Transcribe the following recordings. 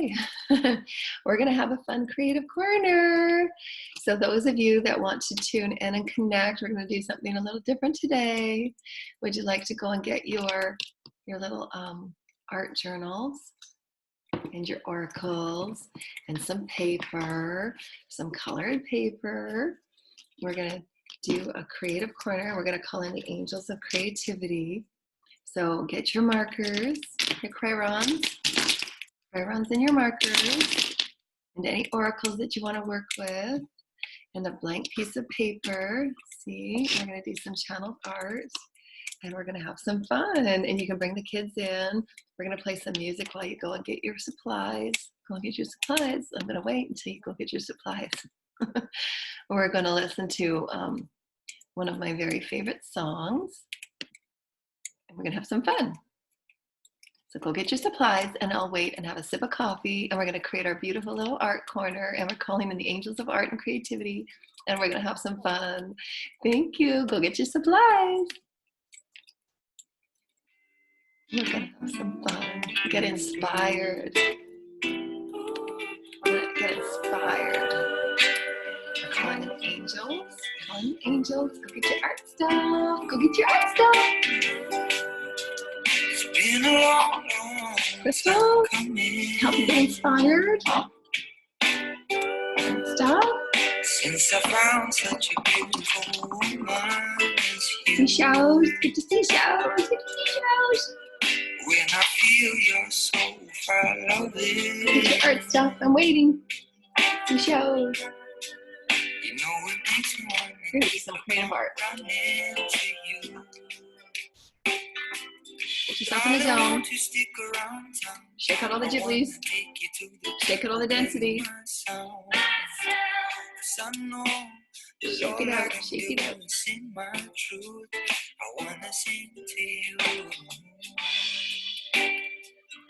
today we're going to have a fun creative corner. So those of you that want to tune in and connect, we're going to do something a little different today. Would you like to go and get your little art journals and your oracles and some paper, some colored paper? We're going to do a creative corner. We're going to call in the angels of creativity. So get your markers, your crayons and your markers, and any oracles that you want to work with, and a blank piece of paper. See, we're going to do some channeled art, and we're going to have some fun. And you can bring the kids in. We're going to play some music while you go and get your supplies. Go and get your supplies. I'm going to wait until you go get your supplies. We're going to listen to one of my very favorite songs, and we're going to have some fun. So go get your supplies, and I'll wait and have a sip of coffee, and we're going to create our beautiful little art corner, and we're calling in the angels of art and creativity, and we're going to have some fun. Thank you. Go get your supplies. We're going to have some fun. Get inspired. Get inspired. We're calling in angels. Calling in angels. Go get your art stuff. Go get your art stuff. Been a long, long Crystal, help you get inspired. Stop. Since I found such a beautiful woman. Seashells, get your seashells, get your seashells. When I feel your soul follow it. Get your art stuff, I'm waiting. Seashells. You know it makes me want to do some creative art. Put yourself in the zone. Shake out all the gibblies. Shake out all the density. Shake it out. Shake it out. I wanna sing to you.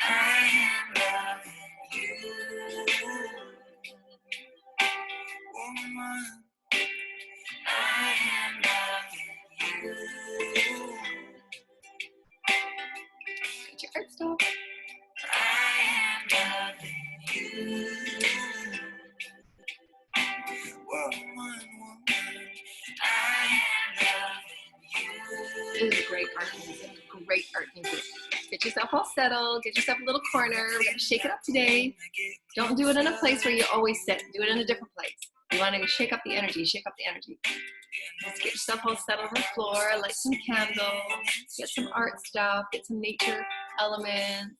I am loving you, woman. I am loving you. Get your art stuff. I am loving you. Woman, I am loving you. This is great art music. Great art music. Get yourself all settled. Get yourself a little corner. We're going to shake it up today. Don't do it in a place where you always sit. Do it in a different place. You want to shake up the energy. Shake up the energy. Let's get yourself all settled on the floor. Light some candles. Get some art stuff. Get some nature elements.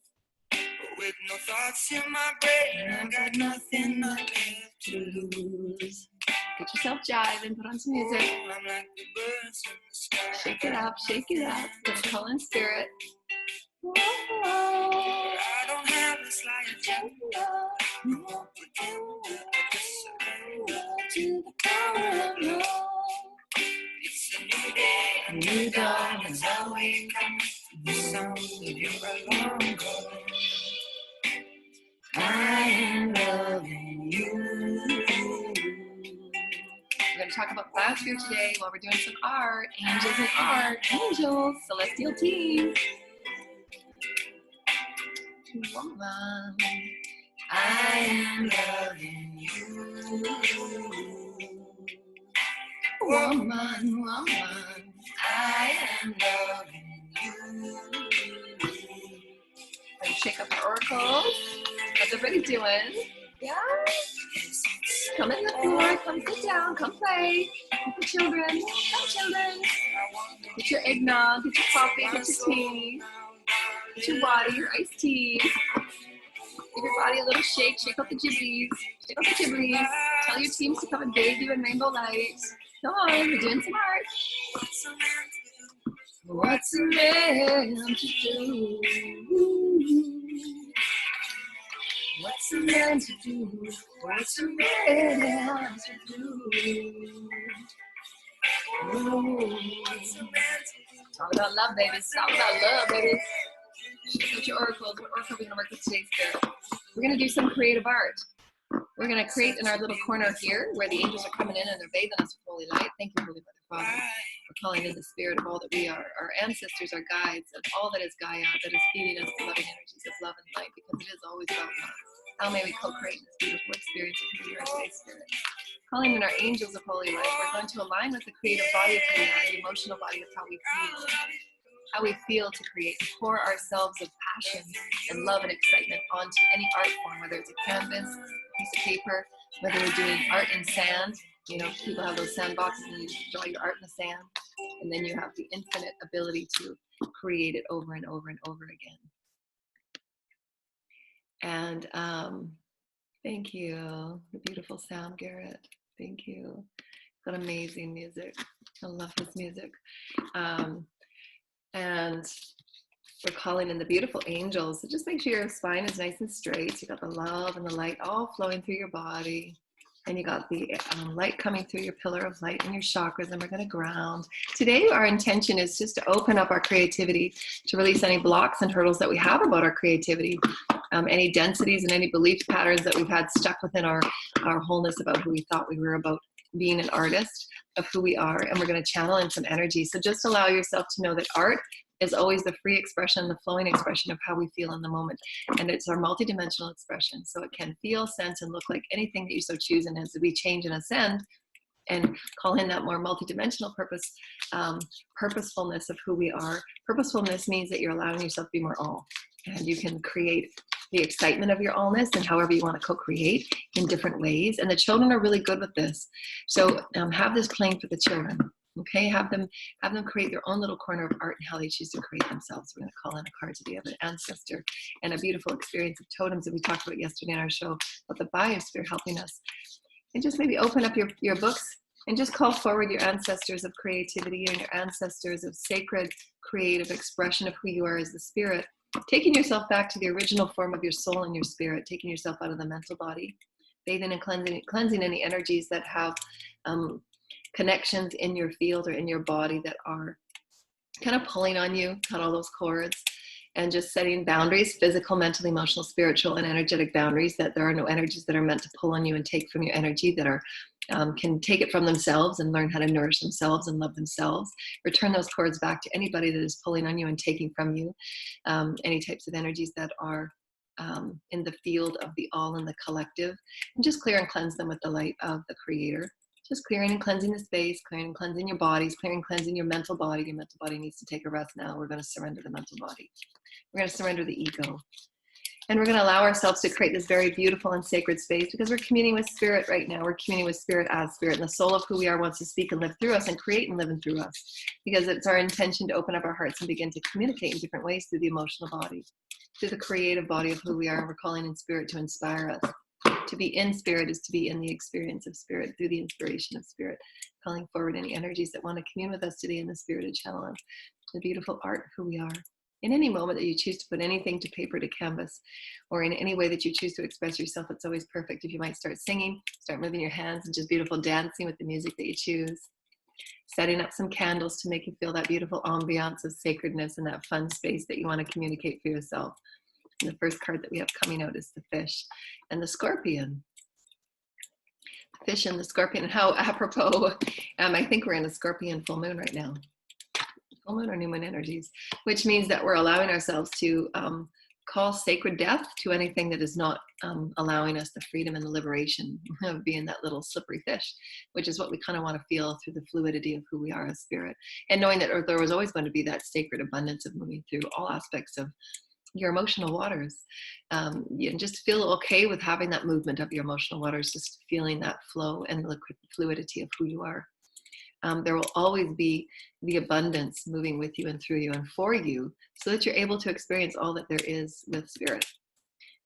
With no thoughts in my brain, I got nothing left to lose. Get yourself jiving, put on some music. Shake it up, shake it up. Let's call in spirit. Whoa. I don't have a slight agenda. No pretender. Just surrender to the power of love. It's a new day, a new dawn as I wake up to the sound of your alarm clock. I am loving you. We're going to talk about class here today while we're doing some art. Angels and art. Angels. Celestial team. Woman. I am loving you. Woman, woman. I am loving you. Let's shake up our oracles. How's everybody doing? Yeah? Come in the floor, come sit down, come play with the children. Come, children. Get your eggnog, get your coffee, get your tea, get your water, your iced tea. Give your body a little shake, shake out the gibblies, shake out the gibblies. Tell your teams to come and bathe you in rainbow light. Come on, we're doing some art. What's a man to do? What's a man to do? What's a man to do? Ooh. Talk about love, baby. Talk about love, baby. What's your oracles? What oracle are we going to work with today, Spirit? We're going to do some creative art. We're going to create in our little corner here where the angels are coming in and they're bathing us with holy light. Thank you, Holy Mother Father. We're calling in the spirit of all that we are, our ancestors, our guides, and all that is Gaia, that is feeding us the loving energies of love and light, because it is always about love. How may we co-create this beautiful experience of who we are today, Spirit? Calling in our angels of holy life, we're going to align with the creative body of who we are, the emotional body of how we feel to create, to pour ourselves of passion and love and excitement onto any art form, whether it's a canvas, a piece of paper, whether we're doing art in sand. You know, people have those sand boxes and you draw your art in the sand, and then you have the infinite ability to create it over and over and over again. And thank you. The beautiful sound, Garrett. Thank you. Got amazing music. I love this music. And we're calling in the beautiful angels. So just make sure your spine is nice and straight. You got the love and the light all flowing through your body. And you got the light coming through your pillar of light and your chakras, and we're going to ground. Today, our intention is just to open up our creativity, to release any blocks and hurdles that we have about our creativity, any densities and any belief patterns that we've had stuck within our wholeness about who we thought we were, about being an artist of who we are. And we're going to channel in some energy. So just allow yourself to know that art is always the free expression, the flowing expression of how we feel in the moment. And it's our multidimensional expression. So it can feel, sense, and look like anything that you so choose. And as we change and ascend and call in that more multidimensional purpose, purposefulness of who we are. Purposefulness means that you're allowing yourself to be more all. And you can create the excitement of your allness and however you want to co-create in different ways. And the children are really good with this. So have this playing for the children. Okay, have them create their own little corner of art and how they choose to create themselves. We're going to call in a card today of an ancestor and a beautiful experience of totems that we talked about yesterday in our show about the biosphere helping us. And just maybe open up your books and just call forward your ancestors of creativity and your ancestors of sacred creative expression of who you are as the spirit, taking yourself back to the original form of your soul and your spirit, taking yourself out of the mental body, bathing and cleansing any energies that have connections in your field or in your body that are kind of pulling on you, cut all those cords, and just setting boundaries, physical, mental, emotional, spiritual, and energetic boundaries, that there are no energies that are meant to pull on you and take from your energy, that are can take it from themselves and learn how to nourish themselves and love themselves. Return those cords back to anybody that is pulling on you and taking from you any types of energies that are in the field of the all and the collective, and just clear and cleanse them with the light of the Creator. Just clearing and cleansing the space, clearing and cleansing your bodies, clearing and cleansing your mental body. Your mental body needs to take a rest now. We're going to surrender the mental body. We're going to surrender the ego. And we're going to allow ourselves to create this very beautiful and sacred space, because we're communing with spirit right now. We're communing with spirit as spirit. And the soul of who we are wants to speak and live through us and create and live in through us, because it's our intention to open up our hearts and begin to communicate in different ways through the emotional body, through the creative body of who we are. And we're calling in spirit to inspire us. To be in spirit is to be in the experience of spirit, through the inspiration of spirit, calling forward any energies that want to commune with us today in the spirited channel of the beautiful art of who we are. In any moment that you choose to put anything to paper, to canvas, or in any way that you choose to express yourself, it's always perfect. If you might start singing, start moving your hands, and just beautiful dancing with the music that you choose. Setting up some candles to make you feel that beautiful ambiance of sacredness and that fun space that you want to communicate for yourself. And the first card that we have coming out is the fish and the scorpion. The fish and the scorpion. And how apropos, I think we're in a scorpion full moon right now. Full moon or new moon energies, which means that we're allowing ourselves to call sacred death to anything that is not allowing us the freedom and the liberation of being that little slippery fish, which is what we kind of want to feel through the fluidity of who we are as spirit. And knowing that there was always going to be that sacred abundance of moving through all aspects of your emotional waters, and just feel okay with having that movement of your emotional waters, just feeling that flow and the fluidity of who you are. There will always be the abundance moving with you and through you and for you, so that you're able to experience all that there is with spirit.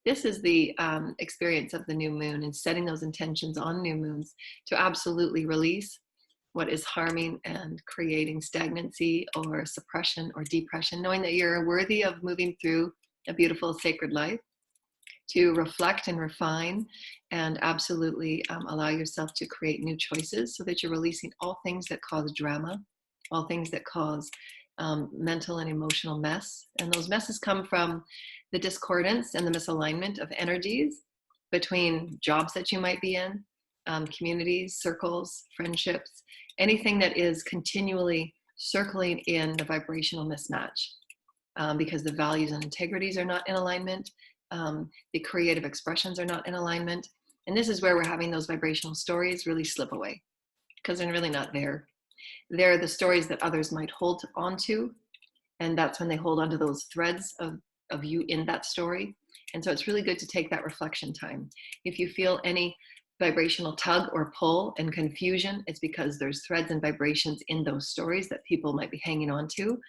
This is the experience of the new moon, and setting those intentions on new moons to absolutely release what is harming and creating stagnancy or suppression or depression, knowing that you're worthy of moving through a beautiful sacred life, to reflect and refine and absolutely allow yourself to create new choices, so that you're releasing all things that cause drama, all things that cause mental and emotional mess. And those messes come from the discordance and the misalignment of energies between jobs that you might be in, communities, circles, friendships, anything that is continually circling in the vibrational mismatch, because the values and integrities are not in alignment. the creative expressions are not in alignment. And this is where we're having those vibrational stories really slip away, because they're really not there. They're the stories that others might hold on to. And that's when they hold onto those threads of you in that story. And so it's really good to take that reflection time. If you feel any vibrational tug or pull and confusion, it's because there's threads and vibrations in those stories that people might be hanging on to.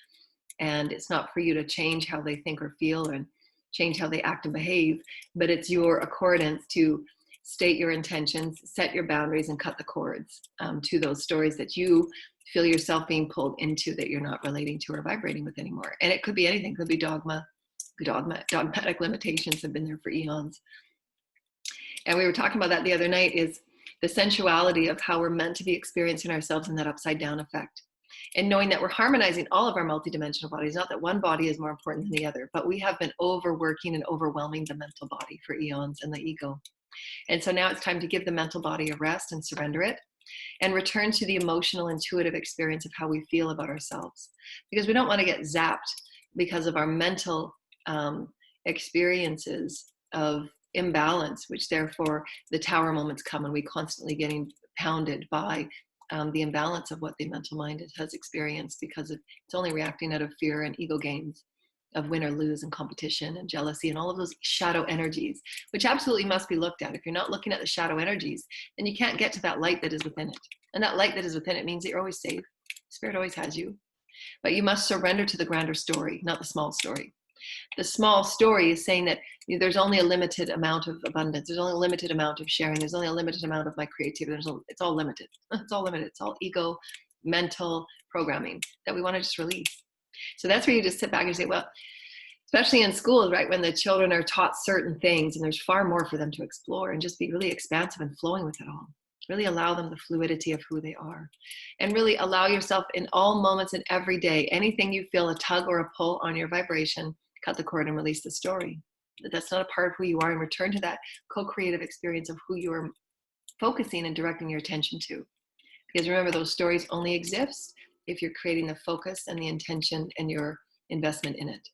And it's not for you to change how they think or feel and change how they act and behave, but it's your accordance to state your intentions, set your boundaries, and cut the cords to those stories that you feel yourself being pulled into, that you're not relating to or vibrating with anymore. And it could be anything. It could be dogmatic limitations have been there for eons. And we were talking about that the other night, is the sensuality of how we're meant to be experiencing ourselves in that upside down effect. And knowing that we're harmonizing all of our multidimensional bodies, not that one body is more important than the other, but we have been overworking and overwhelming the mental body for eons and the ego. And so now it's time to give the mental body a rest and surrender it, and return to the emotional, intuitive experience of how we feel about ourselves. Because we don't want to get zapped because of our mental experiences of imbalance, which therefore the tower moments come when we constantly getting pounded by the imbalance of what the mental mind has experienced, because it's only reacting out of fear and ego games of win or lose and competition and jealousy and all of those shadow energies, which absolutely must be looked at. If you're not looking at the shadow energies, then you can't get to that light that is within it. And that light that is within it means that you're always safe. Spirit always has you. But you must surrender to the grander story, not the small story. The small story is saying that there's only a limited amount of abundance. There's only a limited amount of sharing. There's only a limited amount of my creativity. It's all limited. It's all limited. It's all ego, mental programming that we want to just release. So that's where you just sit back and say, well, especially in schools, right, when the children are taught certain things and there's far more for them to explore, and just be really expansive and flowing with it all. Really allow them the fluidity of who they are, and really allow yourself in all moments and every day, anything you feel a tug or a pull on your vibration, cut the cord and release the story. That's not a part of who you are, and return to that co-creative experience of who you are focusing and directing your attention to. Because remember, those stories only exist if you're creating the focus and the intention and your investment in it.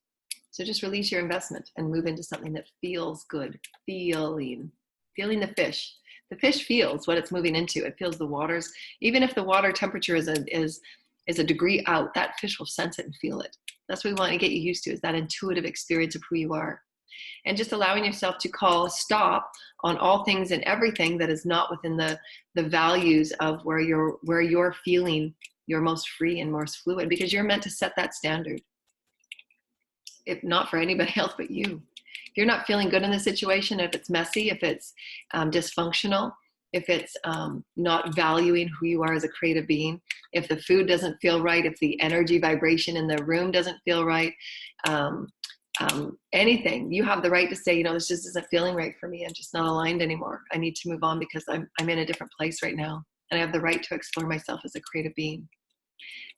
So just release your investment and move into something that feels good. Feeling the fish. The fish feels what it's moving into. It feels the waters. Even if the water temperature is a degree out, that fish will sense it and feel it. That's what we want to get you used to, is that intuitive experience of who you are. And just allowing yourself to call a stop on all things and everything that is not within the values of where you're feeling you're most free and most fluid, because you're meant to set that standard. If not for anybody else but you. If you're not feeling good in the situation, if it's messy, if it's dysfunctional, if it's not valuing who you are as a creative being, if the food doesn't feel right, if the energy vibration in the room doesn't feel right, anything, you have the right to say, this just isn't feeling right for me. I'm just not aligned anymore. I need to move on because I'm in a different place right now. And I have the right to explore myself as a creative being.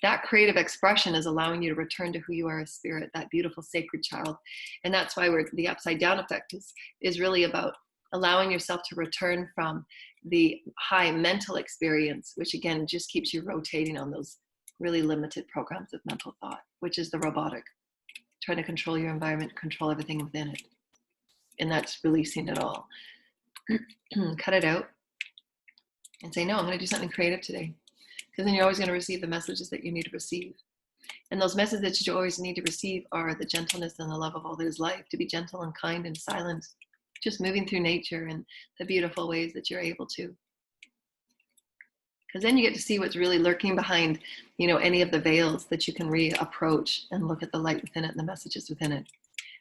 That creative expression is allowing you to return to who you are as spirit, that beautiful sacred child. And that's why the upside down effect is really about allowing yourself to return from the high mental experience, which again just keeps you rotating on those really limited programs of mental thought, which is the robotic, trying to control your environment, control everything within it. And that's releasing it all. Cut it out and say, no, I'm going to do something creative today. Because then you're always going to receive the messages that you need to receive. And those messages that you always need to receive are the gentleness and the love of all that is life, to be gentle and kind and silent, just moving through nature in the beautiful ways that you're able to. Because then you get to see what's really lurking behind, any of the veils that you can reapproach and look at the light within it and the messages within it.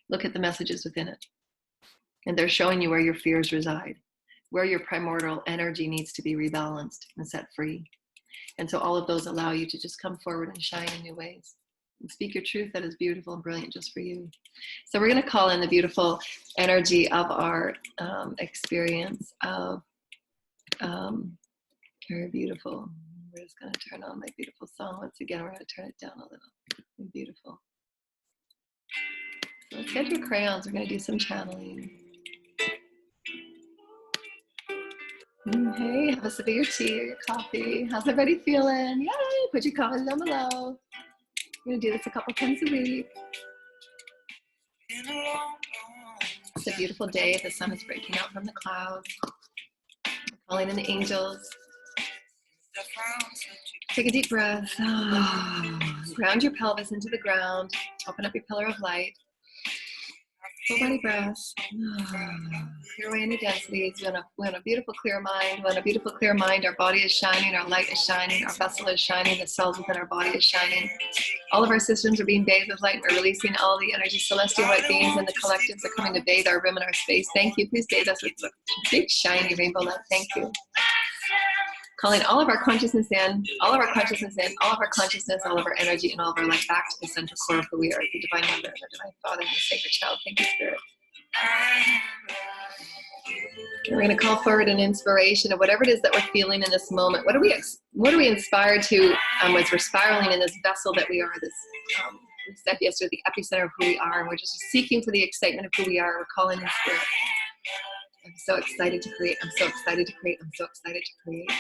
Look at the messages within it. And they're showing you where your fears reside, where your primordial energy needs to be rebalanced and set free. And so all of those allow you to just come forward and shine in new ways and speak your truth that is beautiful and brilliant just for you. So we're going to call in the beautiful energy of our experience of very beautiful. We're just going to turn on my beautiful song once again. We're going to turn it down a little. Beautiful. So let's get your crayons. We're going to do some channeling. Hey, have a sip of your tea or your coffee. How's everybody feeling? Yay! Put your comments down below. We're going to do this a couple times a week. It's a beautiful day. The sun is breaking out from the clouds. Calling in the angels. Take a deep breath. Ground your pelvis into the ground. Open up your pillar of light. Full body breaths. Clear away any densities. We want a beautiful, clear mind. We want a beautiful, clear mind. Our body is shining. Our light is shining. Our vessel is shining. The cells within our body is shining. All of our systems are being bathed with light. We're releasing all the energy. Celestial white beings and the collectives are coming to bathe our room and our space. Thank you. Please bathe us with big, shiny rainbow light. Thank you. Calling all of our consciousness in, all of our consciousness in, all of our consciousness, all of our energy, and all of our light back to the central core of who we are, the Divine Mother, the Divine Father, and the Sacred Child. Thank you, Spirit. We're going to call forward an inspiration of whatever it is that we're feeling in this moment. What are we inspired to as we're spiraling in this vessel that we are, this, we said yesterday, the epicenter of who we are, and we're just seeking for the excitement of who we are. We're calling in Spirit. I'm so excited to create. I'm so excited to create. I'm so excited to create.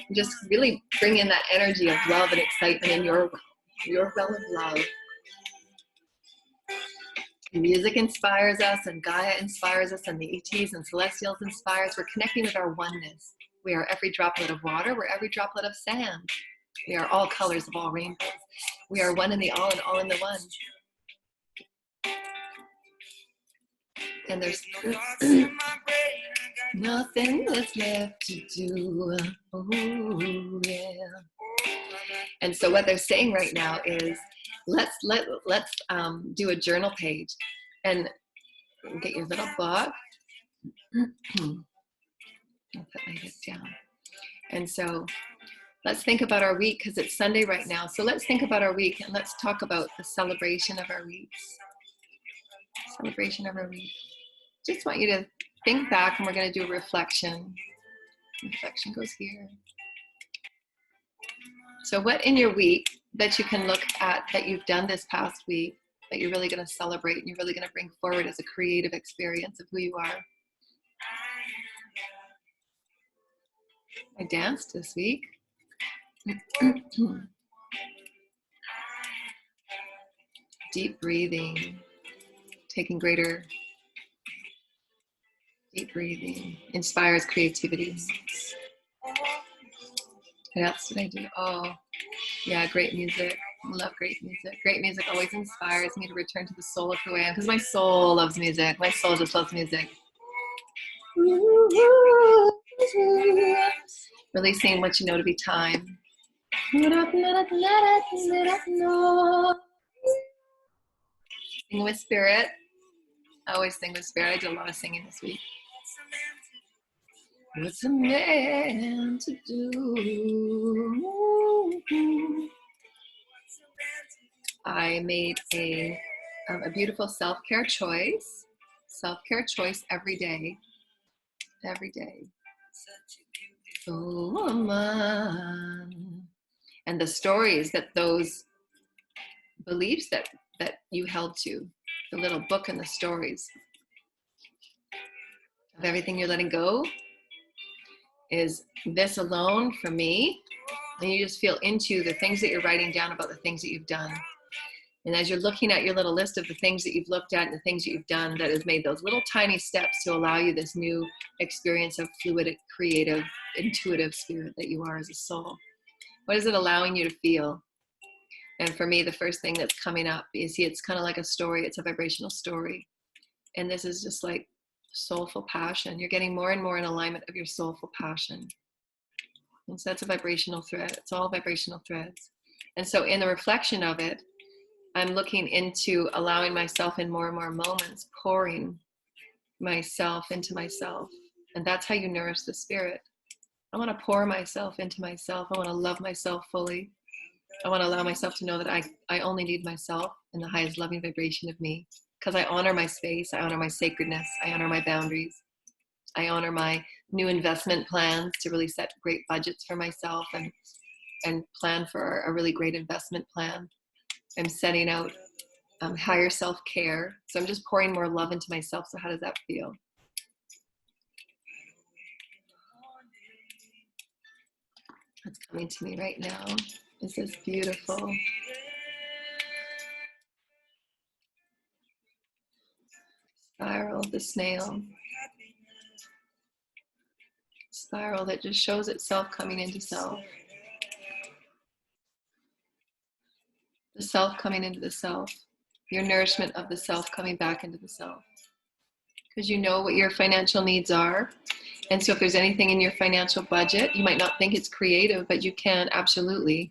And just really bring in that energy of love and excitement in your well of love. Music inspires us, and Gaia inspires us, and the ETs and Celestials inspire us. We're connecting with our oneness. We are every droplet of water. We're every droplet of sand. We are all colors of all rainbows. We are one in the all and all in the one. And there's nothing that's left to do. Ooh, yeah. And so what they're saying right now is, let's do a journal page, and get your little book. I'll put my head down. And so let's think about our week, because it's Sunday right now. So let's think about our week, and let's talk about the celebration of our week. Celebration of our week. Just want you to think back, and we're going to do a reflection. Reflection goes here. So what in your week that you can look at that you've done this past week that you're really going to celebrate and you're really going to bring forward as a creative experience of who you are? I danced this week. Deep breathing, taking greater deep breathing inspires creativity. What else did I do? Oh, yeah, great music. Love great music. Great music always inspires me to return to the soul of who I am, because my soul loves music. My soul just loves music. Releasing what you know to be time. Sing with spirit. I always sing with spirit. I did a lot of singing this week. What's a man to do? I made a beautiful self-care choice. Self-care choice every day. Every day. Oh, woman. And the stories that those beliefs that you held to, the little book and the stories of everything you're letting go, is this alone for me. And you just feel into the things that you're writing down about the things that you've done. And as you're looking at your little list of the things that you've looked at and the things that you've done, that has made those little tiny steps to allow you this new experience of fluid, creative, intuitive spirit that you are as a soul. What is it allowing you to feel? And for me, the first thing that's coming up, you see, it's kind of like a story. It's a vibrational story. And this is just like soulful passion. You're getting more and more in alignment of your soulful passion. And so that's a vibrational thread. It's all vibrational threads. And so in the reflection of it, I'm looking into allowing myself in more and more moments, pouring myself into myself. And that's how you nourish the spirit. I want to pour myself into myself. I want to love myself fully. I want to allow myself to know that I only need myself in the highest loving vibration of me, because I honor my space. I honor my sacredness. I honor my boundaries. I honor my new investment plans to really set great budgets for myself and plan for a really great investment plan. I'm setting out higher self-care. So I'm just pouring more love into myself. So how does that feel? What's coming to me right now? This is beautiful. spiral, the snail. Spiral that just shows itself coming into self. The self coming into the self. Your nourishment of the self coming back into the self. Because you know what your financial needs are. And so if there's anything in your financial budget, you might not think it's creative, but you can absolutely.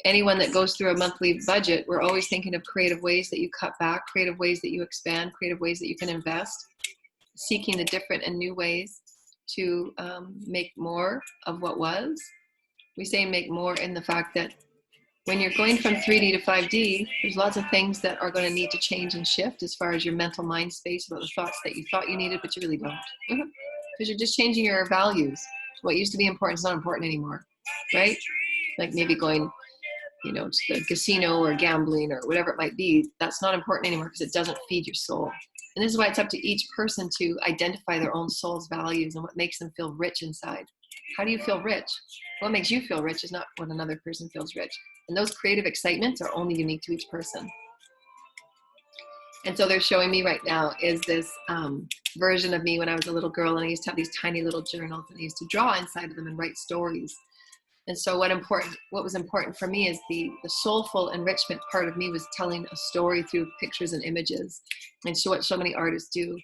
Anyone that goes through a monthly budget, we're always thinking of creative ways that you cut back, creative ways that you expand, creative ways that you can invest, seeking the different and new ways to make more of what was. We say make more in the fact that when you're going from 3D to 5D, there's lots of things that are going to need to change and shift as far as your mental mind space about the thoughts that you thought you needed, but you really don't. Because you're just changing your values. What used to be important is not important anymore, right? Like maybe going, you know, to the casino or gambling or whatever it might be, that's not important anymore because it doesn't feed your soul. And this is why it's up to each person to identify their own soul's values and what makes them feel rich inside. How do you feel rich? What makes you feel rich is not what another person feels rich. And those creative excitements are only unique to each person. And so they're showing me right now is this version of me when I was a little girl, and I used to have these tiny little journals, and I used to draw inside of them and write stories. And so what was important for me is the soulful enrichment part of me was telling a story through pictures and images, and so what so many artists do.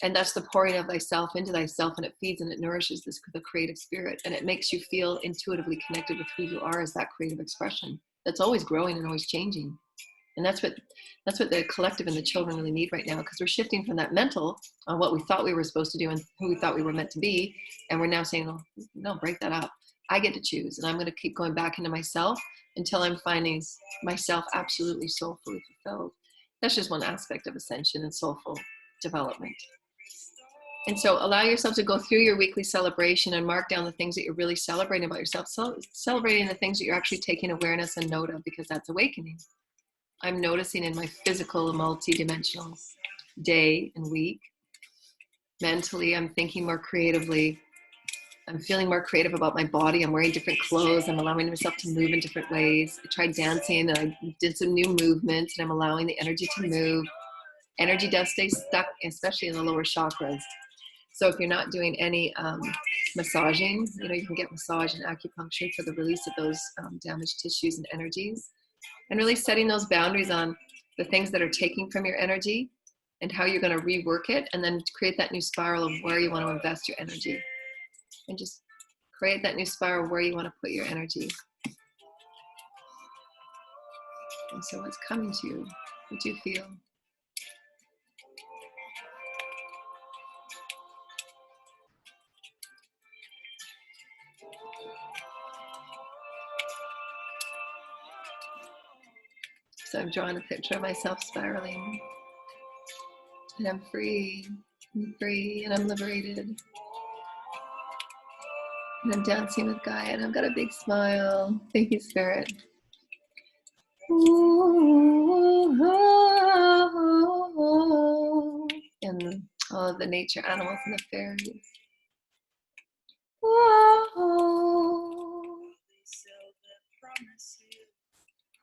And that's the pouring of thyself into thyself, and it feeds and it nourishes the creative spirit, and it makes you feel intuitively connected with who you are as that creative expression that's always growing and always changing. And that's what the collective and the children really need right now, because we're shifting from that mental on what we thought we were supposed to do and who we thought we were meant to be, and we're now saying, oh, no, break that up. I get to choose, and I'm going to keep going back into myself until I'm finding myself absolutely soulfully fulfilled. That's just one aspect of ascension and soulful development. And so allow yourself to go through your weekly celebration and mark down the things that you're really celebrating about yourself. So celebrating the things that you're actually taking awareness and note of, because that's awakening. I'm noticing in my physical, multi-dimensional day and week. Mentally, I'm thinking more creatively. I'm feeling more creative about my body. I'm wearing different clothes. I'm allowing myself to move in different ways. I tried dancing and I did some new movements, and I'm allowing the energy to move. Energy does stay stuck, especially in the lower chakras. So if you're not doing any massaging, you know, you can get massage and acupuncture for the release of those damaged tissues and energies. And really setting those boundaries on the things that are taking from your energy and how you're going to rework it, and then create that new spiral of where you want to invest your energy. And just create that new spiral where you want to put your energy. And so what's coming to you? What do you feel? So I'm drawing a picture of myself spiraling. And I'm free. I'm free and I'm liberated. And I'm dancing with Gaia, and I've got a big smile. Thank you, Spirit. And all of the nature animals and the fairies.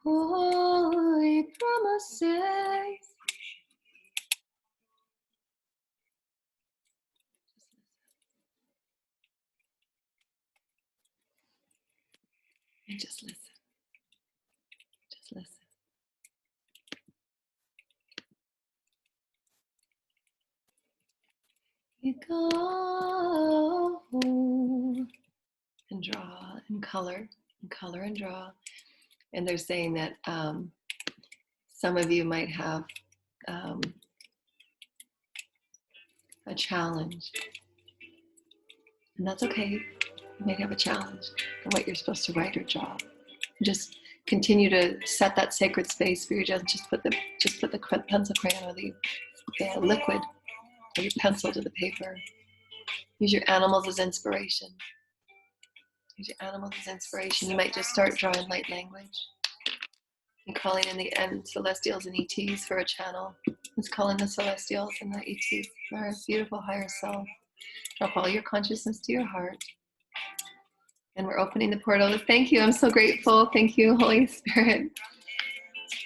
Holy promises. And just listen. Just listen. You go and draw and color and draw. And they're saying that some of you might have a challenge. And that's okay. You might have a challenge for what you're supposed to write or draw. Just continue to set that sacred space for your just put the pencil crayon or the liquid or your pencil to the paper. Use your animals as inspiration. Use your animals as inspiration. You might just start drawing light language. And calling in the celestials and ETs for a channel. It's calling the celestials and the ETs for our beautiful higher self. Drop all your consciousness to your heart. And we're opening the portal. Thank you. I'm so grateful. Thank you, Holy Spirit.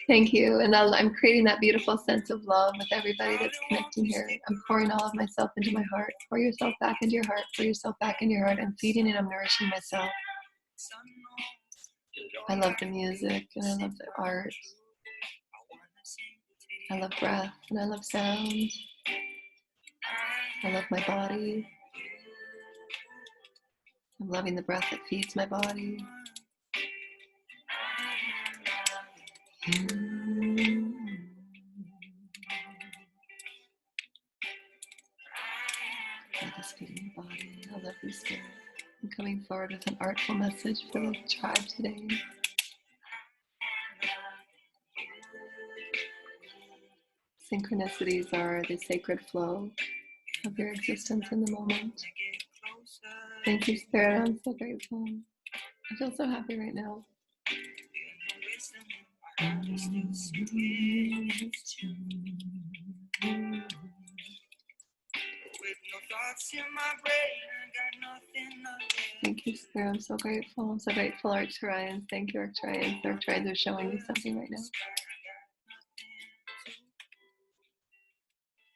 Thank you. And I'm creating that beautiful sense of love with everybody that's connecting here. I'm pouring all of myself into my heart. Pour yourself back into your heart. Pour yourself back into your heart. I'm feeding and I'm nourishing myself. I love the music and I love the art. I love breath and I love sound. I love my body. I'm loving the breath that feeds my body. Breath is feeding my body. I love you, Spirit. I'm coming forward with an artful message for the tribe today. Synchronicities are the sacred flow of your existence in the moment. Thank you, Spirit. I'm so grateful. I feel so happy right now. Thank you, Spirit. I'm so grateful. I'm so grateful, Arcturians. Thank you, Arcturians. The Arcturians are showing me something right now.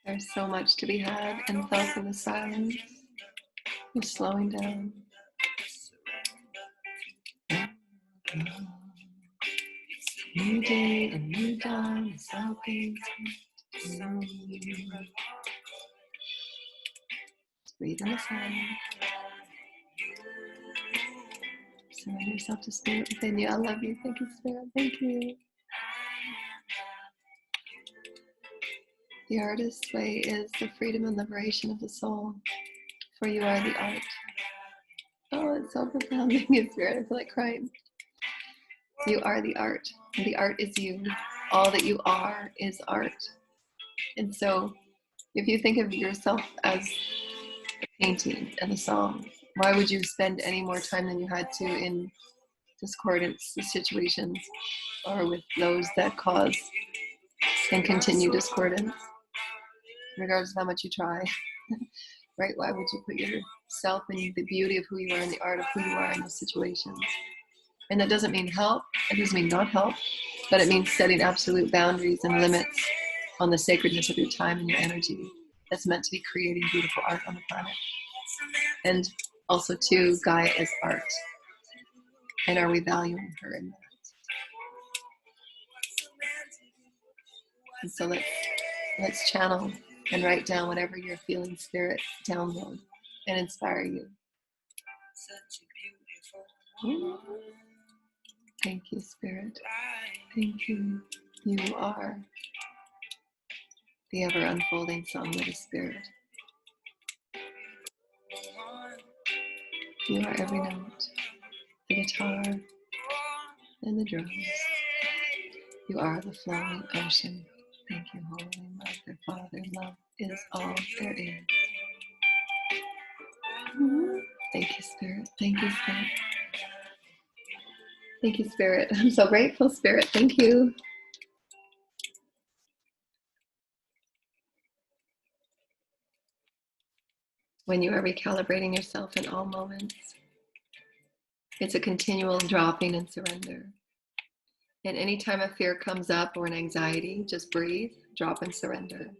There's so much to be had and felt in the silence. You're slowing down. New day, a new dawn, it's all things. Breathe in the silence. Surrender yourself to Spirit within you. I love you. Thank you, Spirit. Thank you. The artist's way is the freedom and liberation of the soul. For you are the art. Oh, it's so profound. Thank you, Spirit. I feel like crying. You are the art. And the art is you. All that you are is art. And so, if you think of yourself as a painting and a song, why would you spend any more time than you had to in discordance situations or with those that cause and continue discordance, regardless of how much you try? Right? Why would you put yourself in the beauty of who you are and the art of who you are in those situations? And that doesn't mean help. It doesn't mean not help, but it means setting absolute boundaries and limits on the sacredness of your time and your energy that's meant to be creating beautiful art on the planet. And also, too, Gaia is art. And are we valuing her in that? And so let's channel and write down whatever you're feeling Spirit download and inspire you. Thank you, Spirit. Thank you. You are the ever unfolding song of the Spirit. You are every note, the guitar, and the drums. You are the flowing ocean. Thank you, Holy Mother, Father. Love is all there is. Thank you, Spirit. Thank you, Spirit. Thank you, Spirit. I'm so grateful, Spirit. Thank you. When you are recalibrating yourself in all moments, it's a continual dropping and surrender. And anytime a fear comes up or an anxiety, just breathe, drop, and surrender.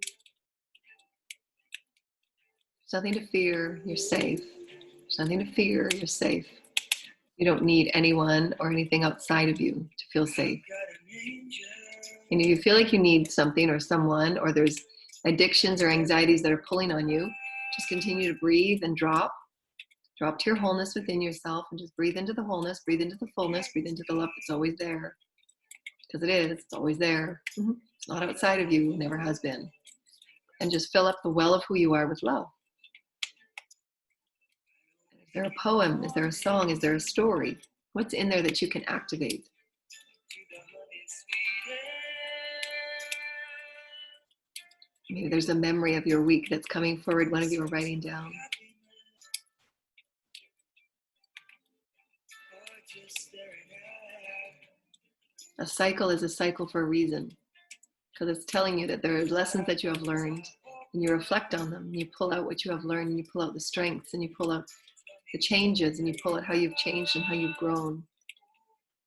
There's nothing to fear. You're safe. There's nothing to fear. You're safe. You don't need anyone or anything outside of you to feel safe. And if you feel like you need something or someone, or there's addictions or anxieties that are pulling on you, just continue to breathe and drop. Drop to your wholeness within yourself and just breathe into the wholeness, breathe into the fullness, breathe into the love that's always there. Because it is, it's always there. It's not outside of you, never has been. And just fill up the well of who you are with love. Is there a poem? Is there a song? Is there a story? What's in there that you can activate? Maybe there's a memory of your week that's coming forward, one of you are writing down. A cycle is a cycle for a reason, because it's telling you that there are lessons that you have learned, and you reflect on them, and you pull out what you have learned, and you pull out the strengths, and you pull out the changes, and you pull out how you've changed and how you've grown.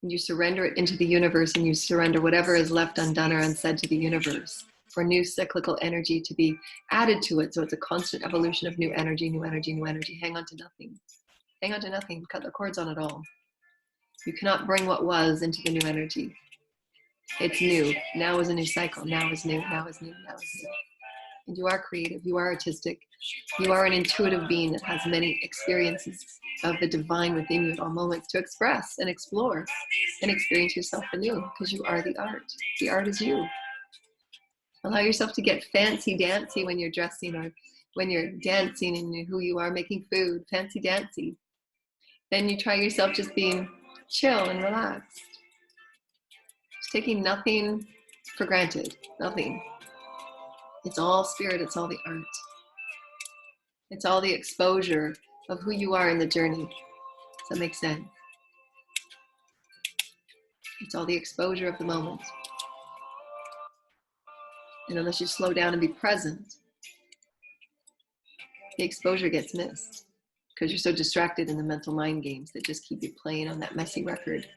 And you surrender it into the universe, and you surrender whatever is left undone or unsaid to the universe for new cyclical energy to be added to it. So it's a constant evolution of new energy, new energy, new energy. Hang on to nothing. Hang on to nothing. Cut the cords on it all. You cannot bring what was into the new energy. It's new. Now is a new cycle. Now is new. Now is new. Now is new. And you are creative. You are artistic. You are an intuitive being that has many experiences of the divine within you at all moments to express and explore and experience yourself anew, because you are the art. The art is you. Allow yourself to get fancy dancy when you're dressing, or when you're dancing and who you are making food, fancy dancy. Then you try yourself just being chill and relaxed. Just taking nothing for granted, nothing. It's all spirit, it's all the art. It's all the exposure of who you are in the journey. Does that make sense? It's all the exposure of the moment. And unless you slow down and be present, the exposure gets missed, because you're so distracted in the mental mind games that just keep you playing on that messy record.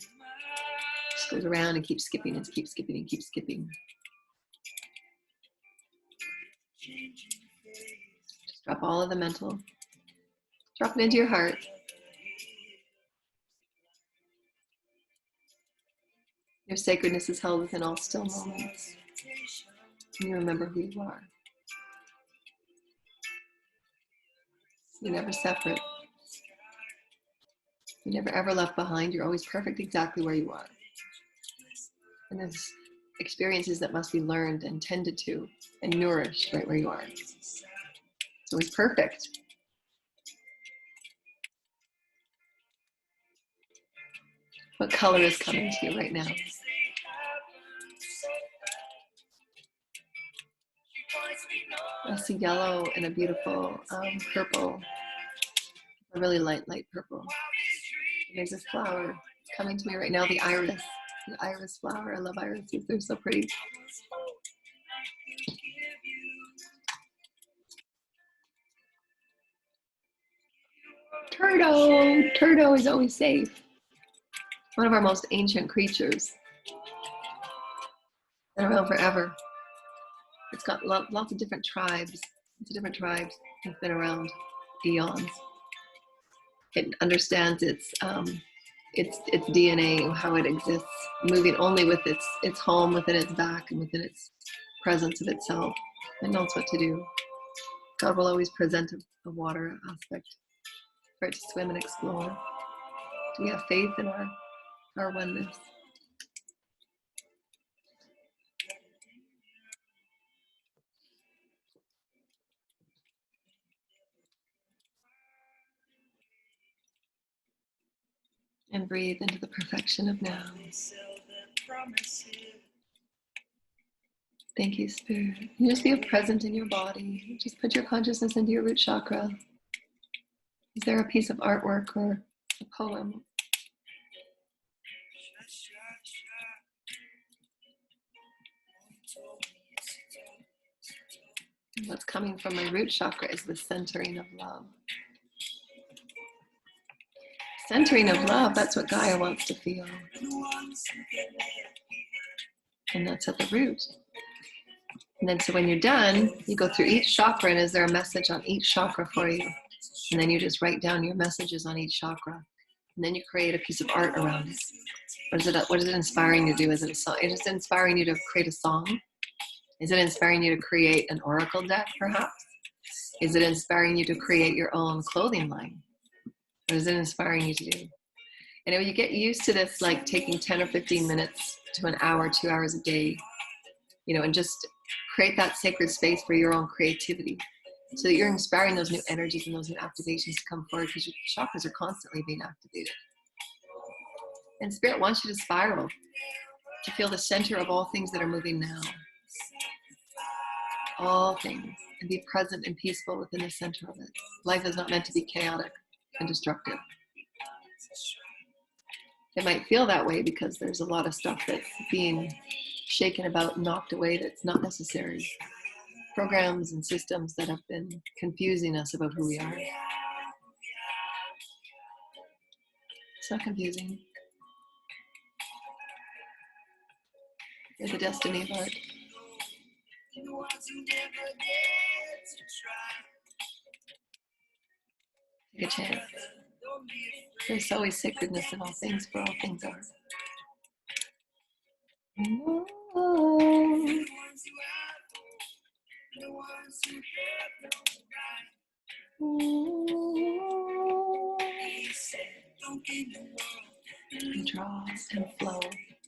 Just goes around and keeps skipping and keeps skipping and keeps skipping. Just drop all of the mental. Drop it into your heart. Your sacredness is held within all still moments. And you remember who you are. You're never separate. You're never ever left behind. You're always perfect exactly where you are. And there's experiences that must be learned and tended to and nourished right where you are. It's always perfect. What color is coming to you right now? I see yellow and a beautiful purple, a really light purple. And there's a flower coming to me right now, the iris flower. I love irises, they're so pretty. Turtle is always safe. One of our most ancient creatures. Been around forever. It's got lots of different tribes. It's been around eons. It understands its DNA, how it exists, moving only with its home within its back and within its presence of itself. It knows what to do. God will always present a water aspect for it to swim and explore. Do we have faith in our oneness? And breathe into the perfection of now. Thank you, Spirit. You just be present in your body. Just put your consciousness into your root chakra. Is there a piece of artwork or a poem? What's coming from my root chakra is the centering of love. Centering of love, that's what Gaia wants to feel. And that's at the root. And then so when you're done, you go through each chakra, and is there a message on each chakra for you? And then you just write down your messages on each chakra. And then you create a piece of art around it. What is it inspiring you to do? Is it a song? Is it inspiring you to create a song? Is it inspiring you to create an oracle deck, perhaps? Is it inspiring you to create your own clothing line? What is it inspiring you to do? And when you get used to this, like taking 10 or 15 minutes to an hour, 2 hours a day, and just create that sacred space for your own creativity, so that you're inspiring those new energies and those new activations to come forward, because your chakras are constantly being activated. And Spirit wants you to spiral, to feel the center of all things that are moving now. All things, and be present and peaceful within the center of it. Life is not meant to be chaotic and destructive. It might feel that way because there's a lot of stuff that's being shaken about, knocked away, that's not necessary. Programs and systems that have been confusing us about who we are. It's not confusing. You're the destiny of art. Take a chance. There's always sacredness in all things, for all things are. And draw and flow,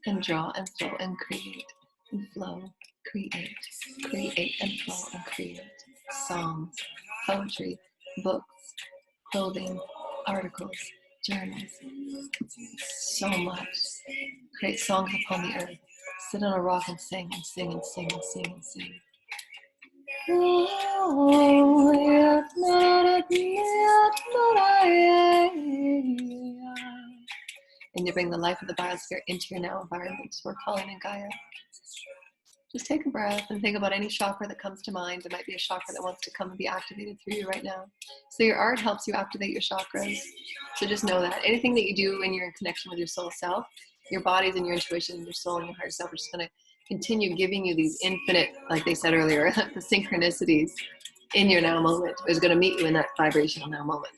and draw and flow, and create and flow, create and flow and create. Songs, poetry, books, clothing, articles, journals, so much. Create songs upon the earth. Sit on a rock and sing and sing and sing and sing and sing. And you bring the life of the biosphere into your now environment. We're calling in Gaia. Just take a breath and think about any chakra that comes to mind. There might be a chakra that wants to come and be activated through you right now. So your art helps you activate your chakras. So just know that anything that you do when you're in connection with your soul self, your bodies and your intuition and your soul and your higher self are just going to continue giving you these infinite, like they said earlier, the synchronicities in your now moment. Is going to meet you in that vibrational now moment.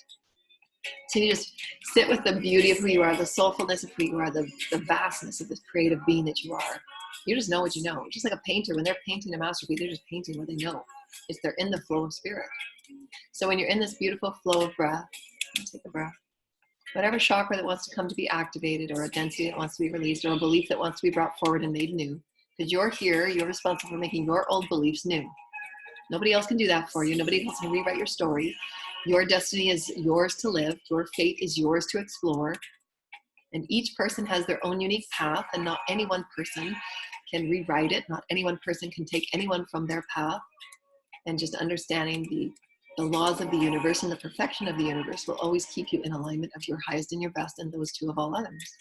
So you just sit with the beauty of who you are, the soulfulness of who you are, the vastness of this creative being that you are. You just know what you know. Just like a painter, when they're painting a masterpiece, they're just painting what they know. They're in the flow of spirit. So when you're in this beautiful flow of breath, take a breath. Whatever chakra that wants to come to be activated, or a density that wants to be released, or a belief that wants to be brought forward and made new, because you're here, you're responsible for making your old beliefs new. Nobody else can do that for you. Nobody else can rewrite your story. Your destiny is yours to live. Your fate is yours to explore. And each person has their own unique path, and not any one person can rewrite it. Not any one person can take anyone from their path. And just understanding the laws of the universe and the perfection of the universe will always keep you in alignment of your highest and your best, and those two of all others.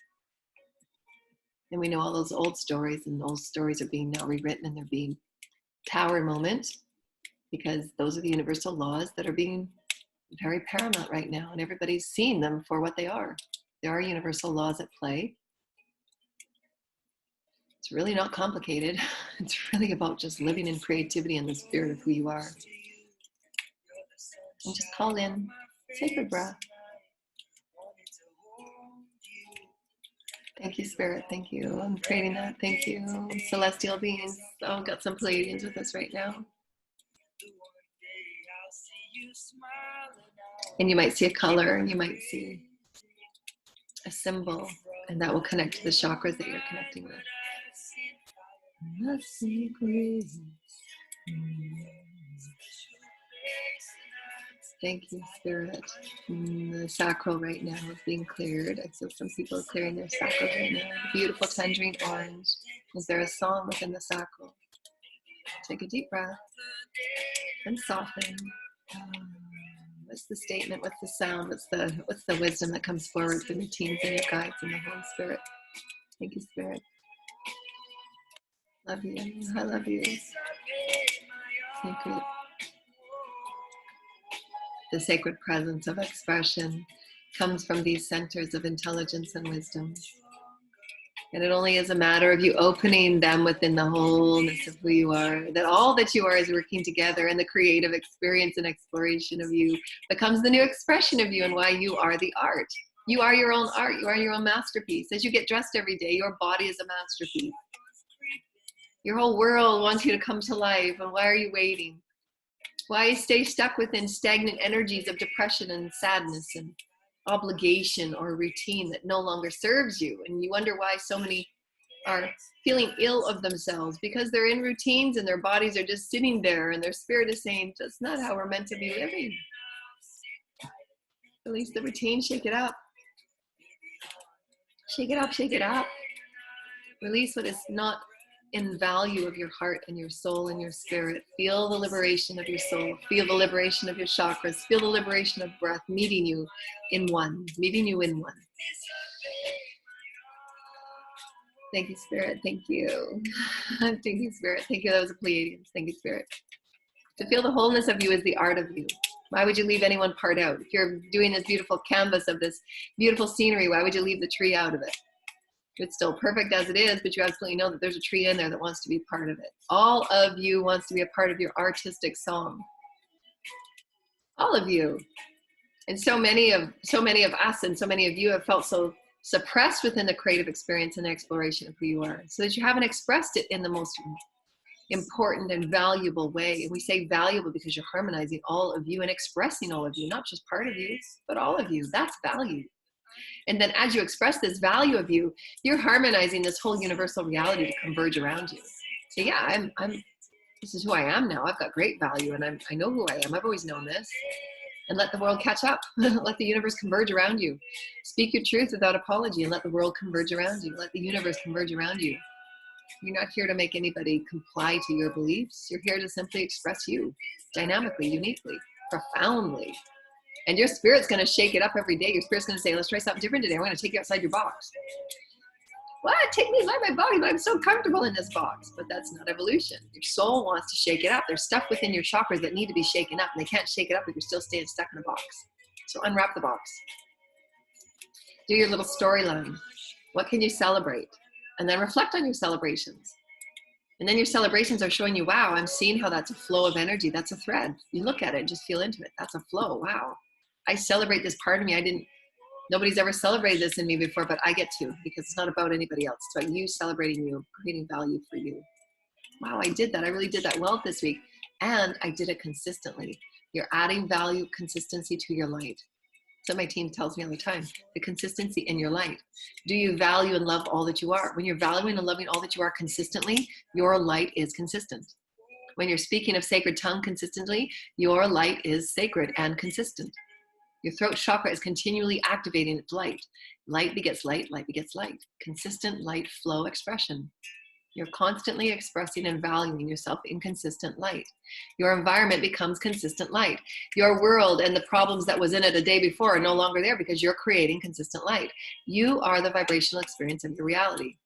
And we know all those old stories, and those stories are being now rewritten, and they're being tower moment, because those are the universal laws that are being very paramount right now, and everybody's seeing them for what they are. There are universal laws at play. It's really not complicated. It's really about just living in creativity and the spirit of who you are. And just call in sacred breath. Thank you, Spirit. Thank you. I'm creating that. Thank you. Celestial beings. Oh, got some Pleiadians with us right now. And you might see a color, and you might see a symbol, and that will connect to the chakras that you're connecting with. Thank you, Spirit. The sacral right now is being cleared. I feel some people are clearing their sacral right now. Beautiful tangerine orange. Is there a song within the sacral? Take a deep breath and soften. What's the statement? What's the sound? What's the wisdom that comes forward from your teams and your guides and the Holy Spirit? Thank you, Spirit. Love you. I love you. Sacred. The sacred presence of expression comes from these centers of intelligence and wisdom. And it only is a matter of you opening them within the wholeness of who you are, that all that you are is working together, and the creative experience and exploration of you becomes the new expression of you, and why you are the art. You are your own art. You are your own masterpiece. As you get dressed every day, your body is a masterpiece. Your whole world wants you to come to life, and why are you waiting? Why stay stuck within stagnant energies of depression and sadness and obligation or routine that no longer serves you? And you wonder why so many are feeling ill of themselves, because they're in routines and their bodies are just sitting there, and their spirit is saying, that's not how we're meant to be living. Release the routine, shake it up. Shake it up, shake it up. Release what is not in value of your heart and your soul and your spirit. Feel the liberation of your soul. Feel the liberation of your chakras. Feel the liberation of breath meeting you in one. Meeting you in one. Thank you, Spirit. Thank you. Thank you, Spirit. Thank you. That was a Pleiadians. Thank you, Spirit. To feel the wholeness of you is the art of you. Why would you leave any one part out? If you're doing this beautiful canvas of this beautiful scenery, why would you leave the tree out of it? It's still perfect as it is, but you absolutely know that there's a tree in there that wants to be part of it. All of you wants to be a part of your artistic song. All of you. And so many of us and so many of you have felt so suppressed within the creative experience and exploration of who you are, so that you haven't expressed it in the most important and valuable way. And we say valuable because you're harmonizing all of you and expressing all of you, not just part of you, but all of you. That's value. And then as you express this value of you, you're harmonizing this whole universal reality to converge around you. So yeah, I'm this is who I am now. I've got great value, and I know who I am. I've always known this. And let the world catch up. Let the universe converge around you. Speak your truth without apology and let the world converge around you. Let the universe converge around you. You're not here to make anybody comply to your beliefs. You're here to simply express you dynamically, uniquely, profoundly. And your spirit's going to shake it up every day. Your spirit's going to say, let's try something different today. I'm going to take you outside your box. What? Take me outside my body, but I'm so comfortable in this box. But that's not evolution. Your soul wants to shake it up. There's stuff within your chakras that need to be shaken up, and they can't shake it up if you're still staying stuck in a box. So unwrap the box. Do your little storyline. What can you celebrate? And then reflect on your celebrations. And then your celebrations are showing you, wow, I'm seeing how that's a flow of energy. That's a thread. You look at it and just feel into it. That's a flow. Wow. I celebrate this part of me. Nobody's ever celebrated this in me before, but I get to, because it's not about anybody else. It's about you celebrating you, creating value for you. Wow, I did that. I really did that well this week. And I did it consistently. You're adding value, consistency to your light. So my team tells me all the time, the consistency in your light. Do you value and love all that you are? When you're valuing and loving all that you are consistently, your light is consistent. When you're speaking of sacred tongue consistently, your light is sacred and consistent. Your throat chakra is continually activating its light. Light begets light, light begets light. Consistent light flow expression. You're constantly expressing and valuing yourself in consistent light. Your environment becomes consistent light. Your world and the problems that was in it a day before are no longer there because you're creating consistent light. You are the vibrational experience of your reality.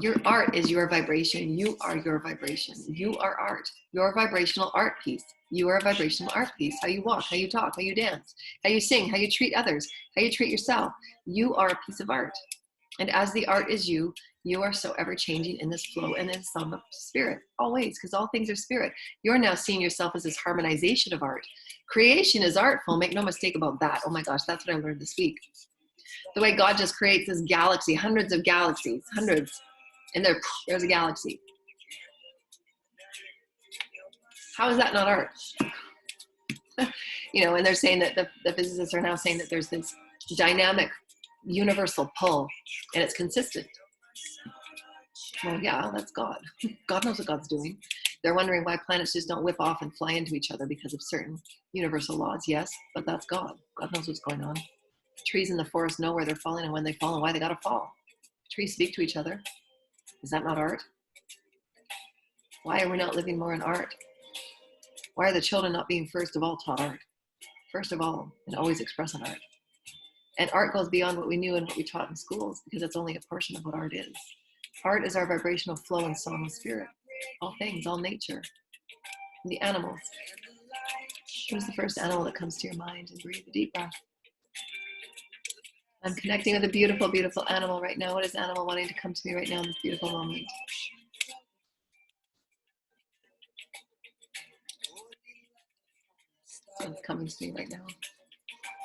Your art is your vibration. You are your vibration. You are art. Your vibrational art piece. You are a vibrational art piece. How you walk, how you talk, how you dance, how you sing, how you treat others, how you treat yourself. You are a piece of art. And as the art is you, you are so ever changing in this flow and in song of spirit, always, because all things are spirit. You're now seeing yourself as this harmonization of art. Creation is artful, make no mistake about that. Oh my gosh, that's what I learned this week. The way God just creates this galaxy, hundreds of galaxies, hundreds, and there's a galaxy. How is that not art? You know, and they're saying that the physicists are now saying that there's this dynamic universal pull, and it's consistent. Well, yeah, that's God. God knows what God's doing. They're wondering why planets just don't whip off and fly into each other because of certain universal laws. Yes, but that's God. God knows what's going on. Trees in the forest know where they're falling and when they fall and why they gotta fall. Trees speak to each other. Is that not art? Why are we not living more in art? Why are the children not being first of all taught art? First of all, and always expressing art. And art goes beyond what we knew and what we taught in schools, because it's only a portion of what art is. Art is our vibrational flow and song of spirit. All things, all nature. And the animals. Who's the first animal that comes to your mind? And breathe a deep breath. I'm connecting with a beautiful, beautiful animal right now. What is animal wanting to come to me right now in this beautiful moment? It's coming to me right now.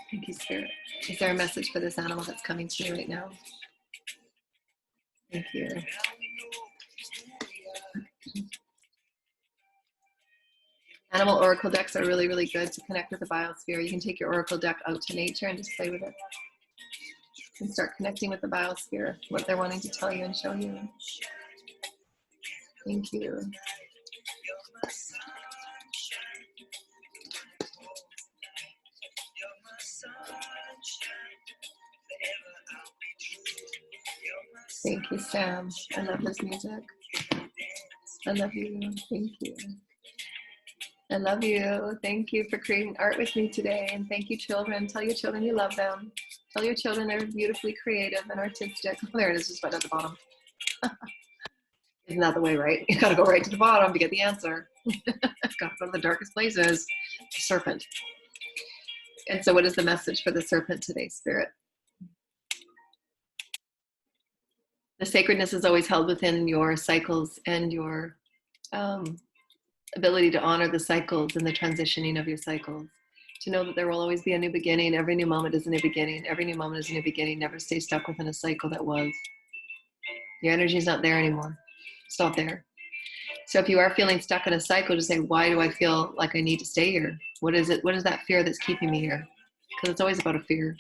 Thank you, Spirit. Is there a message for this animal that's coming to me right now? Thank you. Animal oracle decks are really, really good to connect with the biosphere. You can take your oracle deck out to nature and just play with it. And start connecting with the biosphere, what they're wanting to tell you and show you. Thank you. Thank you, Sam. I love this music. I love you. Thank you. I love you. Thank you for creating art with me today. And thank you, children. Tell your children you love them. Tell your children they're beautifully creative and artistic. Oh, there it is, just right at the bottom. Isn't that the way, right? You gotta go right to the bottom to get the answer. Gotta go to the darkest places. Serpent. And so what is the message for the serpent today, Spirit? The sacredness is always held within your cycles and your ability to honor the cycles and the transitioning of your cycles. To know that there will always be a new beginning. Every new moment is a new beginning. Every new moment is a new beginning. Never stay stuck within a cycle that was. Your energy is not there anymore. It's not there. So if you are feeling stuck in a cycle, just say, why do I feel like I need to stay here? What is it? What is that fear that's keeping me here? Because it's always about a fear.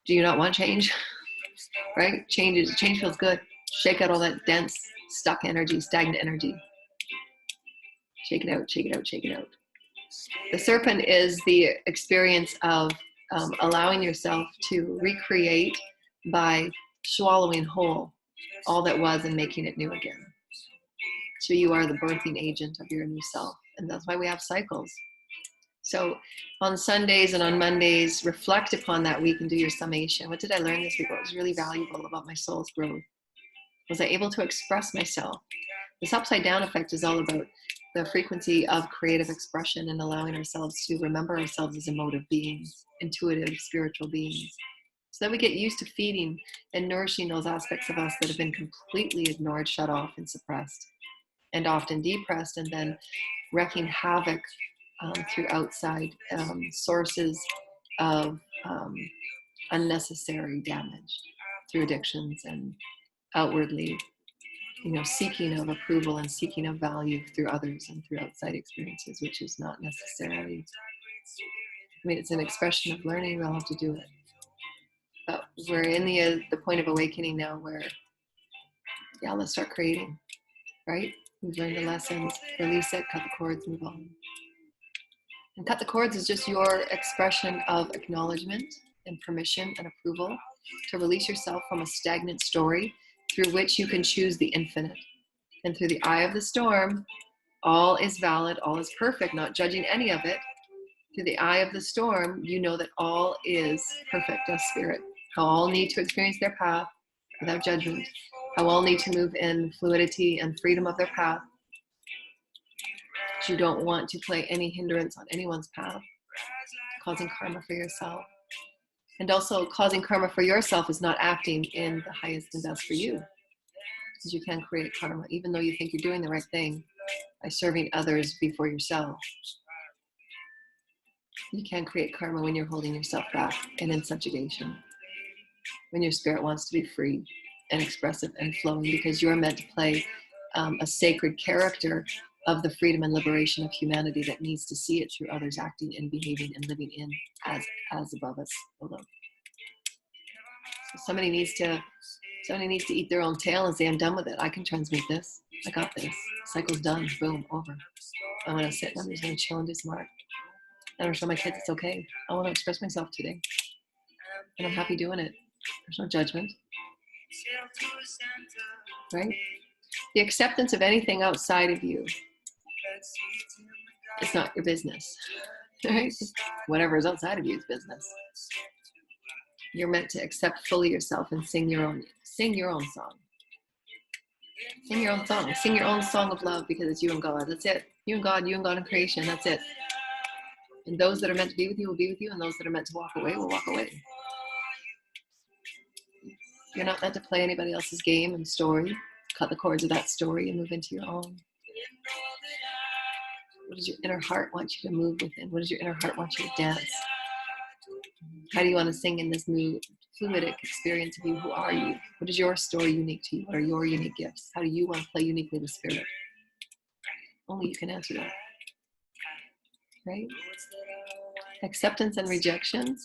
Do you not want change? Right? Change feels good. Shake out all that dense, stuck energy, stagnant energy. Shake it out, shake it out, shake it out. The serpent is the experience of allowing yourself to recreate by swallowing whole all that was and making it new again. So you are the birthing agent of your new self. And that's why we have cycles. So on Sundays and on Mondays, reflect upon that week and do your summation. What did I learn this week? What was really valuable about my soul's growth? Was I able to express myself? This upside down effect is all about the frequency of creative expression and allowing ourselves to remember ourselves as emotive beings, intuitive, spiritual beings. So that we get used to feeding and nourishing those aspects of us that have been completely ignored, shut off, and suppressed, and often depressed, and then wreaking havoc through outside sources of unnecessary damage through addictions and outwardly, seeking of approval and seeking of value through others and through outside experiences, which is not necessarily, it's an expression of learning. We'll have to do it. But we're in the point of awakening now where, let's start creating, right? We've learned the lessons, release it, cut the cords, move on. And cut the cords is just your expression of acknowledgement and permission and approval to release yourself from a stagnant story through which you can choose the infinite. And through the eye of the storm, all is valid, all is perfect, not judging any of it. Through the eye of the storm, you know that all is perfect as spirit. How all need to experience their path without judgment. How all need to move in fluidity and freedom of their path. You don't want to play any hindrance on anyone's path, causing karma for yourself. And also causing karma for yourself is not acting in the highest and best for you. Because you can create karma, even though you think you're doing the right thing by serving others before yourself. You can create karma when you're holding yourself back and in subjugation. When your spirit wants to be free and expressive and flowing, because you're meant to play a sacred character of the freedom and liberation of humanity that needs to see it through others acting and behaving and living in as above us below. So somebody needs to eat their own tail and say, I'm done with it. I can transmute this. I got this. Cycle's done. Boom, over. I'm going to sit and I'm just going to chill and do some art. I'm going to show my kids it's okay. I want to express myself today. And I'm happy doing it. There's no judgment. Right? The acceptance of anything outside of you, it's not your business. Right? Whatever is outside of you is business. You're meant to accept fully yourself and sing your own song. Sing your own song. Sing your own song of love, because it's you and God. That's it. You and God in creation. That's it. And those that are meant to be with you will be with you, and those that are meant to walk away will walk away. You're not meant to play anybody else's game and story. Cut the cords of that story and move into your own. What does your inner heart want you to move within? What does your inner heart want you to dance? How do you want to sing in this new fluidic experience of you? Who are you? What is your story unique to you? What are your unique gifts? How do you want to play uniquely with spirit? Only you can answer that. Right? Acceptance and rejection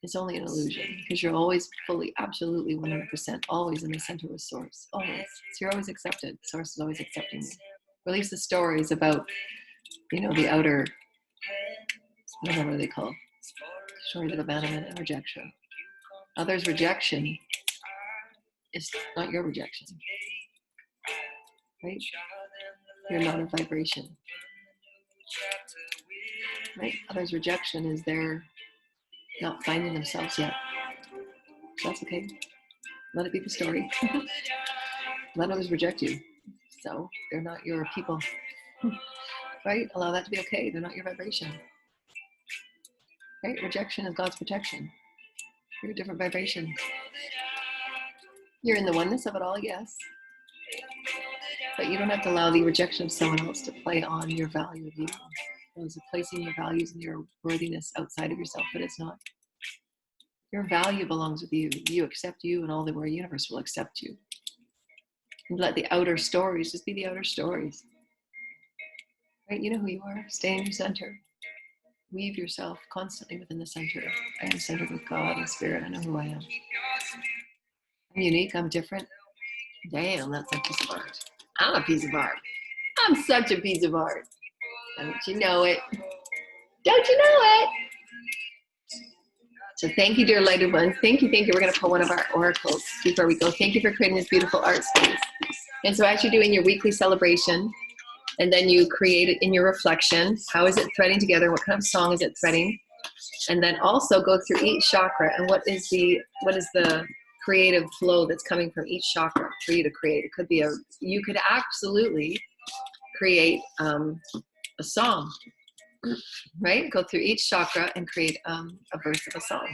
is only an illusion, because you're always fully, absolutely 100% always in the center with source. Always. So you're always accepted. Source is always accepting you. Release the stories about, the outer, whatever they call, stories of abandonment and rejection. Others' rejection is not your rejection. Right? You're not a vibration. Right? Others' rejection is their not finding themselves yet. So that's okay. Let it be the story. Let others reject you. So they're not your people. Right? Allow that to be okay. They're not your vibration. Right? Rejection is God's protection. You're a different vibration. You're in the oneness of it all, yes. But you don't have to allow the rejection of someone else to play on your value of you. Those are placing your values and your worthiness outside of yourself, but it's not. Your value belongs with you. You accept you, and all the world universe will accept you. And let the outer stories just be the outer stories. Right? You know who you are. Stay in your center. Weave yourself constantly within the center. I am centered with God and Spirit. I know who I am. I'm unique. I'm different. Damn, that's a piece of art. I'm a piece of art. I'm such a piece of art. Don't you know it? Don't you know it? So thank you, dear lighted ones. Thank you, thank you. We're going to pull one of our oracles before we go. Thank you for creating this beautiful art space. And so as you're doing your weekly celebration, and then you create it in your reflection, how is it threading together? What kind of song is it threading? And then also go through each chakra and what is the creative flow that's coming from each chakra for you to create. It could be you could absolutely create a song, right? Go through each chakra and create a verse of a song.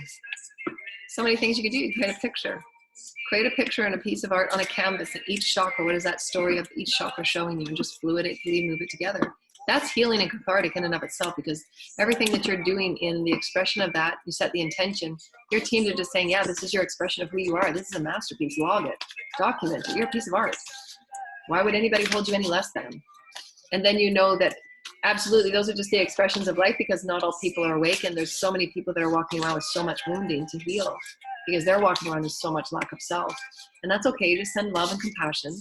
So many things you could do. You can create a picture. Create a picture and a piece of art on a canvas in each chakra. What is that story of each chakra showing you? And just fluidly move it together. That's healing and cathartic in and of itself, because everything that you're doing in the expression of that, you set the intention. Your teams are just saying, yeah, this is your expression of who you are. This is a masterpiece. Log it. Document it. You're a piece of art. Why would anybody hold you any less than? And then you know that absolutely those are just the expressions of life, because not all people are awake, and there's so many people that are walking around with so much wounding to heal, because they're walking around with so much lack of self. And that's okay. You just send love and compassion.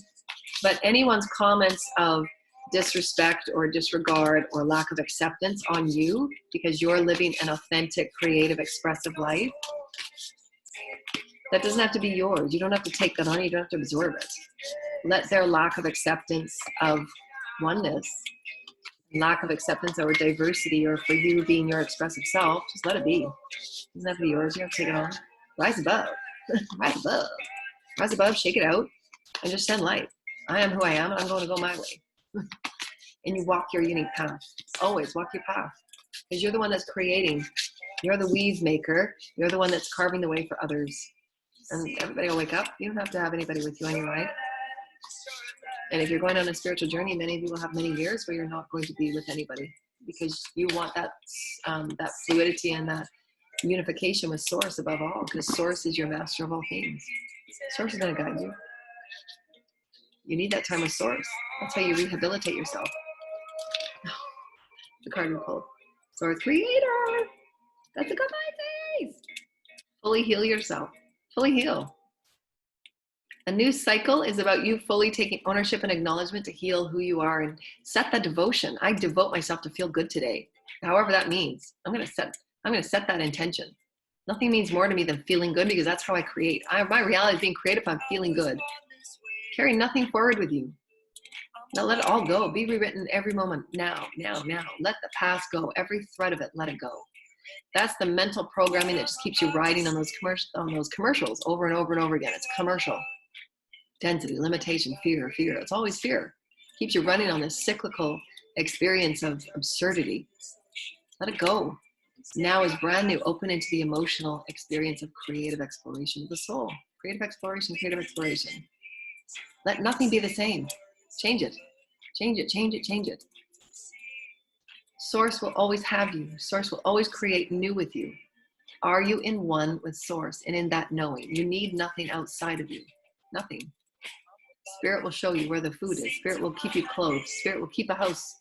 But anyone's comments of disrespect or disregard or lack of acceptance on you because you're living an authentic, creative, expressive life, that doesn't have to be yours. You don't have to take that on. You don't have to absorb it. Let their lack of acceptance of oneness, lack of acceptance or diversity, or for you being your expressive self, just let it be. It doesn't have to be yours. You don't have to take it on. Rise above. Rise above. Rise above, shake it out, and just send light. I am who I am, and I'm going to go my way. And you walk your unique path. Always walk your path, because you're the one that's creating. You're the weave maker. You're the one that's carving the way for others. And everybody will wake up. You don't have to have anybody with you on your ride. And if you're going on a spiritual journey, many of you will have many years where you're not going to be with anybody, because you want that that fluidity and that unification with Source above all, because Source is your master of all things. Source is going to guide you. You need that time with Source. That's how you rehabilitate yourself. The card we pulled. Source Creator. That's a good face. Fully heal yourself. Fully heal. A new cycle is about you fully taking ownership and acknowledgement to heal who you are and set that devotion. I devote myself to feel good today. However that means. I'm going to set that intention. Nothing means more to me than feeling good, because that's how I create. My reality is being created if I'm feeling good. Carry nothing forward with you. Now let it all go. Be rewritten every moment. Now. Let the past go. Every thread of it, let it go. That's the mental programming that just keeps you riding on those commercials over and over and over again. It's commercial. Density, limitation, fear. It's always fear. Keeps you running on this cyclical experience of absurdity. Let it go. Now is brand new. Open into the emotional experience of creative exploration of the soul. Creative exploration. Let nothing be the same. Change it. Source will always have you. Source will always create new with you. Are you in one with Source and in that knowing? You need nothing outside of you. Nothing. Spirit will show you where the food is. Spirit will keep you clothed. Spirit will keep a house.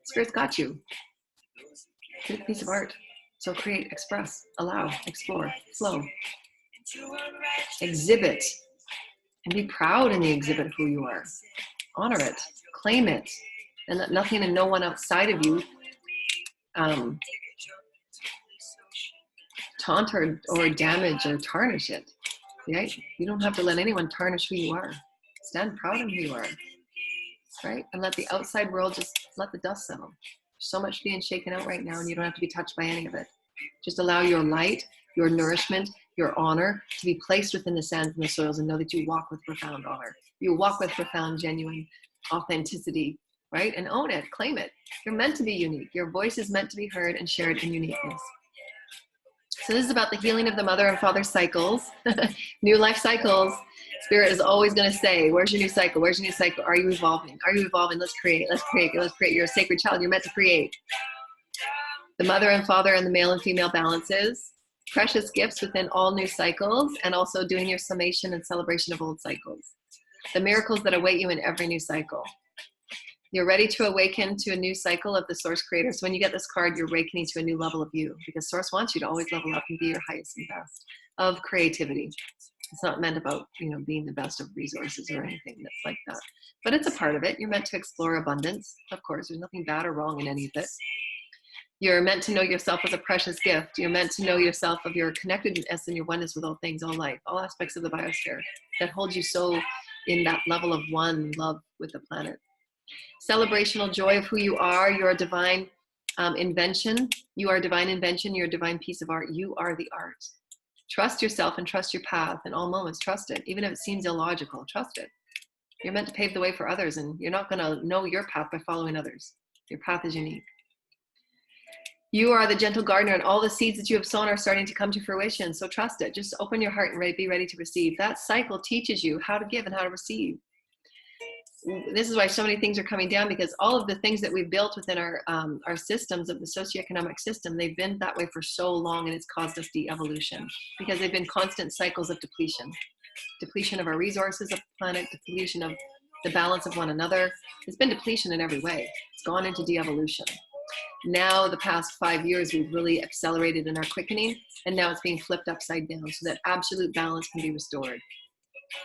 Spirit's got you. Create a piece of art. So create, express, allow, explore, flow. Exhibit. And be proud in the exhibit of who you are. Honor it. Claim it. And let nothing and no one outside of you taunt or damage or tarnish it. Right? You don't have to let anyone tarnish who you are. Stand proud in who you are. Right? And let the outside world just let the dust settle. So much being shaken out right now, and you don't have to be touched by any of it. Just allow your light, your nourishment, your honor to be placed within the sands and the soils, and know that you walk with profound honor. You walk with profound, genuine authenticity, right? And own it, claim it. You're meant to be unique. Your voice is meant to be heard and shared in uniqueness. So this is about the healing of the mother and father cycles, new life cycles. Spirit is always going to say, where's your new cycle? Where's your new cycle? Are you evolving? Are you evolving? Let's create. Let's create. Let's create. You're a sacred child. You're meant to create. The mother and father and the male and female balances, precious gifts within all new cycles, and also doing your summation and celebration of old cycles. The miracles that await you in every new cycle. You're ready to awaken to a new cycle of the Source Creator. So when you get this card, you're awakening to a new level of you, because Source wants you to always level up and be your highest and best of creativity. It's not meant about, being the best of resources or anything that's like that. But it's a part of it. You're meant to explore abundance. Of course, there's nothing bad or wrong in any of it. You're meant to know yourself as a precious gift. You're meant to know yourself of your connectedness and your oneness with all things, all life, all aspects of the biosphere that holds you so in that level of one love with the planet. Celebrational joy of who you are. You're a divine invention. You are a divine invention. You're a divine piece of art. You are the art. Trust yourself and trust your path in all moments. Trust it. Even if it seems illogical, trust it. You're meant to pave the way for others, and you're not going to know your path by following others. Your path is unique. You are the gentle gardener, and all the seeds that you have sown are starting to come to fruition. So trust it. Just open your heart and be ready to receive. That cycle teaches you how to give and how to receive. This is why so many things are coming down, because all of the things that we've built within our systems of the socioeconomic system, they've been that way for so long, and it's caused us de-evolution because they've been constant cycles of depletion of our resources of the planet, depletion of the balance of one another. It's been depletion in every way. It's gone into de-evolution. Now, the past 5 years, we've really accelerated in our quickening, and now it's being flipped upside down so that absolute balance can be restored.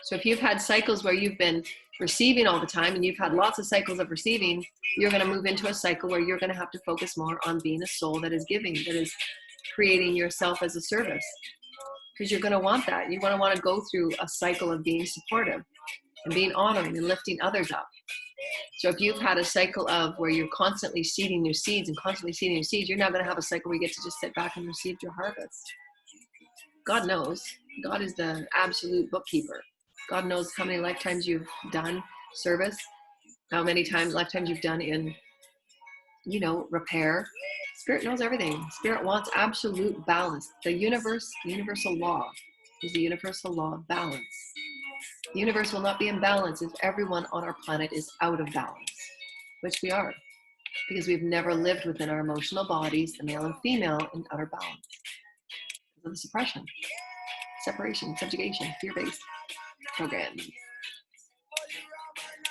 So if you've had cycles where you've been receiving all the time, and you've had lots of cycles of receiving, you're going to move into a cycle where you're going to have to focus more on being a soul that is giving, that is creating yourself as a service, because you're going to want that. You want to go through a cycle of being supportive and being honoring and lifting others up. So if you've had a cycle of where you're constantly seeding new seeds and constantly seeding new seeds, you're now going to have a cycle where you get to just sit back and receive your harvest. God knows. God is the absolute bookkeeper. God knows how many lifetimes you've done service, how many lifetimes you've done in, repair. Spirit knows everything. Spirit wants absolute balance. The universal law is the universal law of balance. The universe will not be in balance if everyone on our planet is out of balance, which we are, because we've never lived within our emotional bodies, the male and female, in utter balance. Because of the suppression, separation, subjugation, fear-based programs.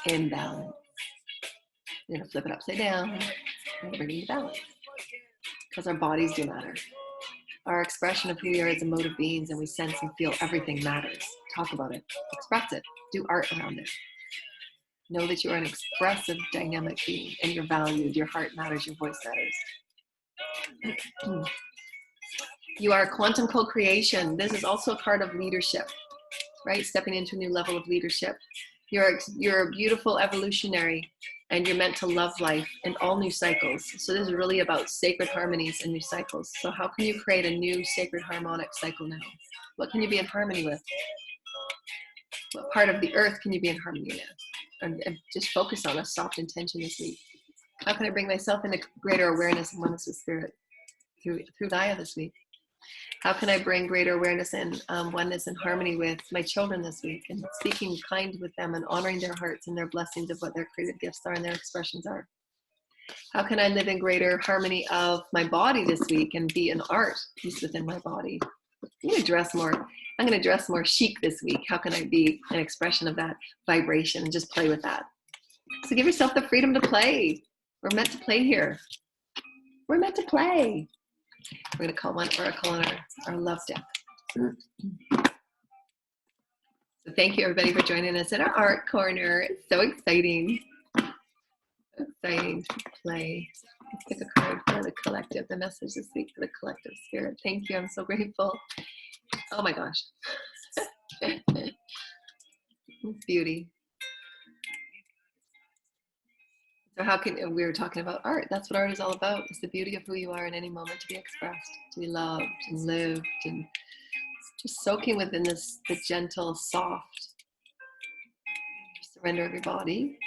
Imbalance. We're going to flip it upside down and bring it to balance. Because our bodies do matter. Our expression of who we are as emotive beings, and we sense and feel everything matters. Talk about it. Express it. Do art around it. Know that you are an expressive, dynamic being, and you're valued. Your heart matters. Your voice matters. You are quantum co-creation. This is also a part of leadership, right? Stepping into a new level of leadership. You're a beautiful evolutionary, and you're meant to love life in all new cycles. So this is really about sacred harmonies and new cycles. So how can you create a new sacred harmonic cycle now? What can you be in harmony with? What part of the earth can you be in harmony with? And just focus on a soft intention this week. How can I bring myself into greater awareness and oneness with spirit through Gaia this week? How can I bring greater awareness and oneness and harmony with my children this week, and speaking kind with them and honoring their hearts and their blessings of what their creative gifts are and their expressions are? How can I live in greater harmony of my body this week and be an art piece within my body? I'm going to dress more chic this week. How can I be an expression of that vibration and just play with that? So give yourself the freedom to play. We're meant to play here. We're meant to play. We're going to call one oracle on our love deck. So thank you, everybody, for joining us in our art corner. It's so exciting. Exciting to play. Let's pick a card for the collective, the message this week for the collective spirit. Thank you. I'm so grateful. Oh my gosh. It's beauty. So we were talking about art. That's what art is all about. It's the beauty of who you are in any moment, to be expressed, to be loved and lived, and just soaking within the gentle, soft surrender of your body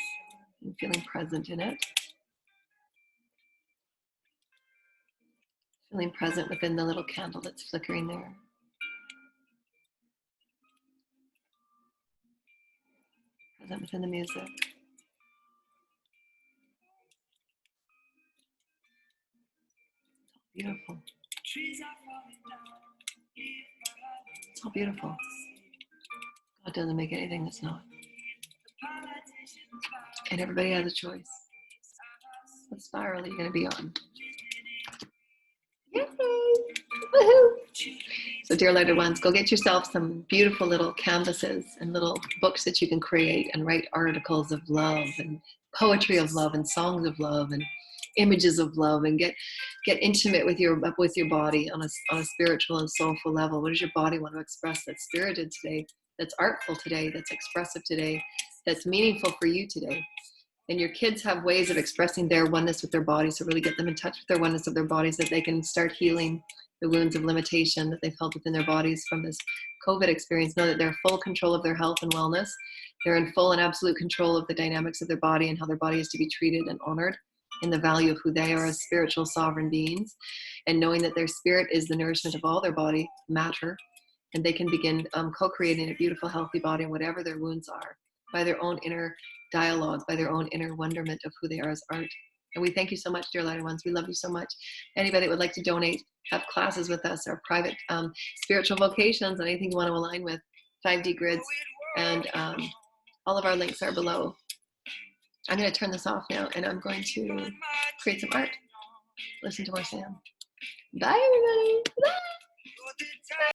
and feeling present in it. Feeling present within the little candle that's flickering there. Present within the music. Beautiful. It's all beautiful. God doesn't make anything that's not. And everybody has a choice. What spiral are you going to be on? Yay! Woohoo! So dear lighted ones, go get yourself some beautiful little canvases and little books that you can create and write articles of love and poetry of love and songs of love and images of love, and get intimate with your body on a spiritual and soulful level. What does your body want to express that's spirited today, that's artful today, that's expressive today, that's meaningful for you today? And your kids have ways of expressing their oneness with their bodies, so really get them in touch with their oneness of their bodies, that they can start healing the wounds of limitation that they felt within their bodies from this COVID experience. Know that they're in full control of their health and wellness. They're in full and absolute control of the dynamics of their body and how their body is to be treated and honored in the value of who they are as spiritual sovereign beings, and knowing that their spirit is the nourishment of all their body matter, and they can begin co-creating a beautiful, healthy body, whatever their wounds are, by their own inner dialogue, by their own inner wonderment of who they are as art. And we thank you so much, dear lighted ones. We love you so much. Anybody that would like to donate, have classes with us, or private spiritual vocations, anything you want to align with, 5D grids, and all of our links are below. I'm going to turn this off now, and I'm going to create some art. Listen to more sound. Bye, everybody. Bye.